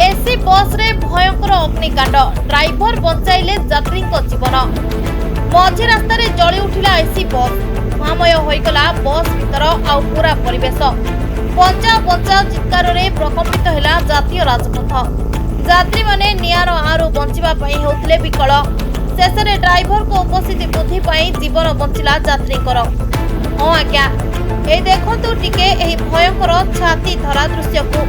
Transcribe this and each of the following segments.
AC bus रे भयंकर अग्निकांड ड्राइवर बचाइले यात्री जीवन मझी रास्ता जली उठिला एसी बस धुआमय होइगला बस भीतर आउ पूरा परिवेश बचा बचा चित्कार रे प्रकम्पित हैला जातीय राजपथ यात्री माने निआर आरु बंचिबा पई हेउतले विकल शेष में ड्राइवर को उपस्थिति बुद्धि पाई जीवन बंचिला यात्रीकर हाँ आज्ञा ए देखंतु टिके एही भयंकर छाती धरा दृश्य को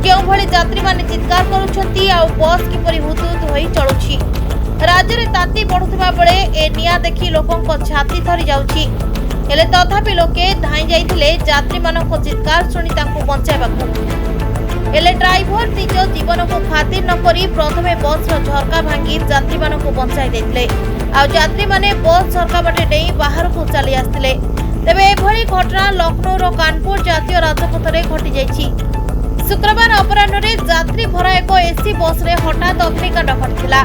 क्यों भली यात्री माने चित्कार करुछंती आ बस किपरि हुतुत होई चलुछि राज्य रे ताती बढ़ुथिबा बेले ए निया देखि लोकंक छाती धरि जाउछि हेले तथापि लोके धाई जाइथिले यात्री मानक चित्कार सुनि तांको बंचाइबाकू हेले ड्राइवर निज जीवन को खातिर न करी प्रथमे बस रो झरका भांगी यात्री मानक बंचाई देथिले आ यात्री माने बस झरका बाटे डेई बाहर को चली आस्तिले तेबे एभली घटना लखनऊ रो कानपुर जातीय राजपथ रे घटी जाइछि शुक्रवार अपराह्न रे यात्री भरा एक एसी बस रे हठात अग्निकांड घटिथिला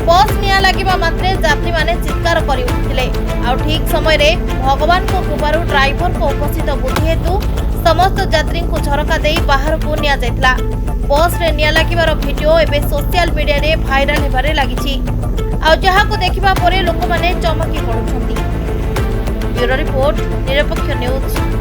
बस निया लागिबा मात्रे यात्री माने चित्कार करि उठिथिले आ ठीक समय रे भगवान को कृपारु ड्राइवर को उपस्थित बुद्धि हेतु समस्त यात्री को झरका देई बाहर को निया जायतला बस रे निया लागिबार वीडियो एबे सोशल मीडिया रे वायरल हेबारे लागिछि आ जहा को देखिबा परे लोक माने चमकी पडुछंती ब्यूरो रिपोर्ट निरपेक्ष न्यूज।